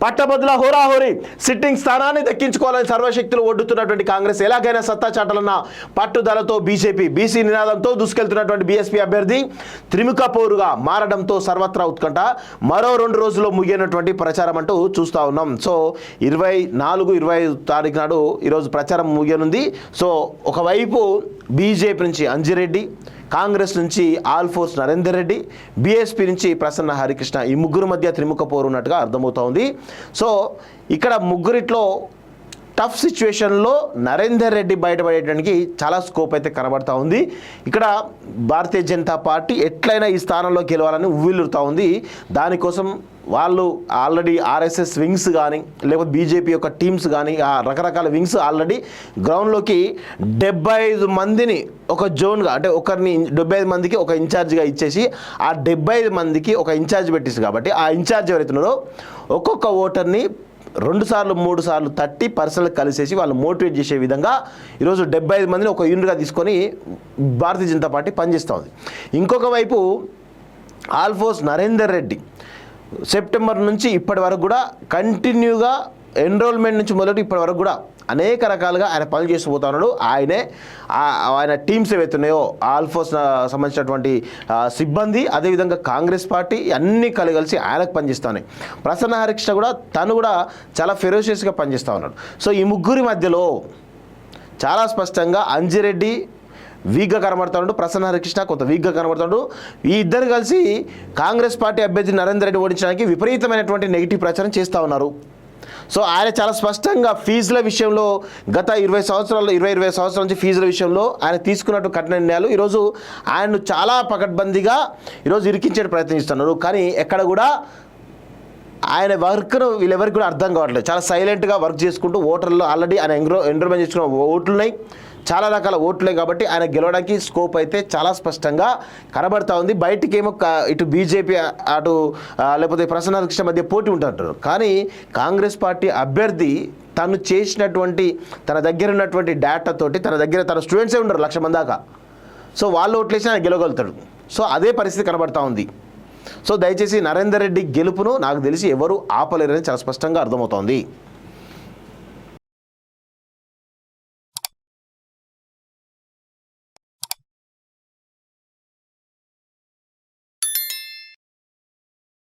పట్టభద్రుల హోరాహోరీ సిట్టింగ్ స్థానాన్ని దక్కించుకోవాలని సర్వశక్తులు ఒడ్డుతున్నటువంటి కాంగ్రెస్ ఎలాగైనా సత్తా చాటాలన్న పట్టుదలతో బీసీ నినాదంతో దూసుకెళ్తున్నటువంటి బీఎస్పీ అభ్యర్థి త్రిముఖ పోరుగా మారడంతో సర్వత్రా ఉత్కంఠ. మరో 2 రోజుల్లో ముగియనటువంటి ప్రచారం అంటూ చూస్తూ ఉన్నాం. సో 24-25 తారీఖు నాడు ఈరోజు ప్రచారం ముగియనుంది. సో ఒకవైపు బీజేపీ నుంచి అంజిరెడ్డి, కాంగ్రెస్ నుంచి ఆల్ఫోర్స్ నరేందర్ రెడ్డి, బీఎస్పీ నుంచి ప్రసన్న హరికృష్ణ, ఈ ముగ్గురు మధ్య త్రిముఖ పోరు ఉన్నట్టుగా అర్థమవుతోంది. సో ఇక్కడ ముగ్గురిట్లో టఫ్ సిచ్యువేషన్లో నరేందర్ రెడ్డి బయటపడేయడానికి చాలా స్కోప్ అయితే కనబడతా ఉంది. ఇక్కడ భారతీయ జనతా పార్టీ ఎట్లయినా ఈ స్థానంలో గెలవాలని ఉవ్విల్లురుతూ ఉంది. దానికోసం వాళ్ళు ఆల్రెడీ ఆర్ఎస్ఎస్ వింగ్స్ కానీ లేకపోతే బీజేపీ యొక్క టీమ్స్ కానీ ఆ రకరకాల వింగ్స్ ఆల్రెడీ గ్రౌండ్లోకి 75 మందిని ఒక జోన్గా, అంటే ఒకరిని 75 మందికి ఒక ఇన్ఛార్జ్గా ఇచ్చేసి ఆ 75 మందికి ఒక ఇన్ఛార్జ్ పెట్టేసి, కాబట్టి ఆ ఇన్ఛార్జ్ ఎవరైతున్నారో ఒక్కొక్క ఓటర్ని 2 సార్లు 3 సార్లు తట్టి పర్సనల్ కలిసేసి వాళ్ళు మోటివేట్ చేసే విధంగా ఈరోజు 75 మందిని ఒక యూనిట్గా తీసుకొని భారతీయ జనతా పార్టీ పనిచేస్తూ ఉంది. ఇంకొక వైపు ఆల్ఫోర్స్ నరేందర్ రెడ్డి సెప్టెంబర్ నుంచి ఇప్పటి వరకు కూడా కంటిన్యూగా ఎన్రోల్మెంట్ నుంచి మొదలు ఇప్పటి వరకు కూడా అనేక రకాలుగా ఆయన పనులు చేసి పోతా ఉన్నాడు. ఆయన టీమ్స్ ఏవైతున్నాయో ఆల్ఫోర్స్ సంబంధించినటువంటి సిబ్బంది, అదేవిధంగా కాంగ్రెస్ పార్టీ అన్నీ కలిసి ఆయనకు పనిచేస్తాయి. ప్రసన్న హరికృష్ణ కూడా తను కూడా చాలా ఫెరోషియస్గా పనిచేస్తూ ఉన్నాడు. సో ఈ ముగ్గురి మధ్యలో చాలా స్పష్టంగా అంజిరెడ్డి వీక్గా కనబడుతున్నాడు, ప్రసన్న హరికృష్ణ కొంత వీక్గా కనబడుతున్నాడు. ఈ ఇద్దరు కలిసి కాంగ్రెస్ పార్టీ అభ్యర్థి నరేందర్ రెడ్డి ఓడించడానికి విపరీతమైనటువంటి నెగిటివ్ ప్రచారం చేస్తూ ఉన్నారు. సో ఆయన చాలా స్పష్టంగా ఫీజుల విషయంలో గత 20 సంవత్సరాల నుంచి ఫీజుల విషయంలో ఆయన తీసుకున్నట్టు కఠిన నిర్ణయాలు ఈరోజు ఆయన్ను చాలా పకడ్బందీగా ఈరోజు ఇరికించే ప్రయత్నం చేస్తున్నారు. కానీ ఎక్కడ కూడా ఆయన వర్క్ను వీళ్ళెవరికి కూడా అర్థం కావట్లేదు. చాలా సైలెంట్గా వర్క్ చేసుకుంటూ ఓటర్లు ఆల్రెడీ ఆయన ఎన్రోల్మెంట్ చేసుకున్న ఓట్లున్నాయి, చాలా రకాల ఓట్లే, కాబట్టి ఆయన గెలవడానికి స్కోప్ అయితే చాలా స్పష్టంగా కనబడతా ఉంది. బయటికి ఏమో ఇటు బీజేపీ అటు లేకపోతే ప్రసన్న కృష్ణ మధ్య పోటీ ఉంటుంటారు. కానీ కాంగ్రెస్ పార్టీ అభ్యర్థి తను చేసినటువంటి తన దగ్గర ఉన్నటువంటి డేటాతోటి తన స్టూడెంట్సే ఉండరు 1,00,000 మంది దాకా. సో వాళ్ళు ఓట్లేసి ఆయన గెలవగలుగుతాడు. సో అదే పరిస్థితి కనబడతా ఉంది. సో దయచేసి నరేందర్ రెడ్డి గెలుపును నాకు తెలిసి ఎవరు ఆపలేరని చాలా స్పష్టంగా అర్థమవుతోంది.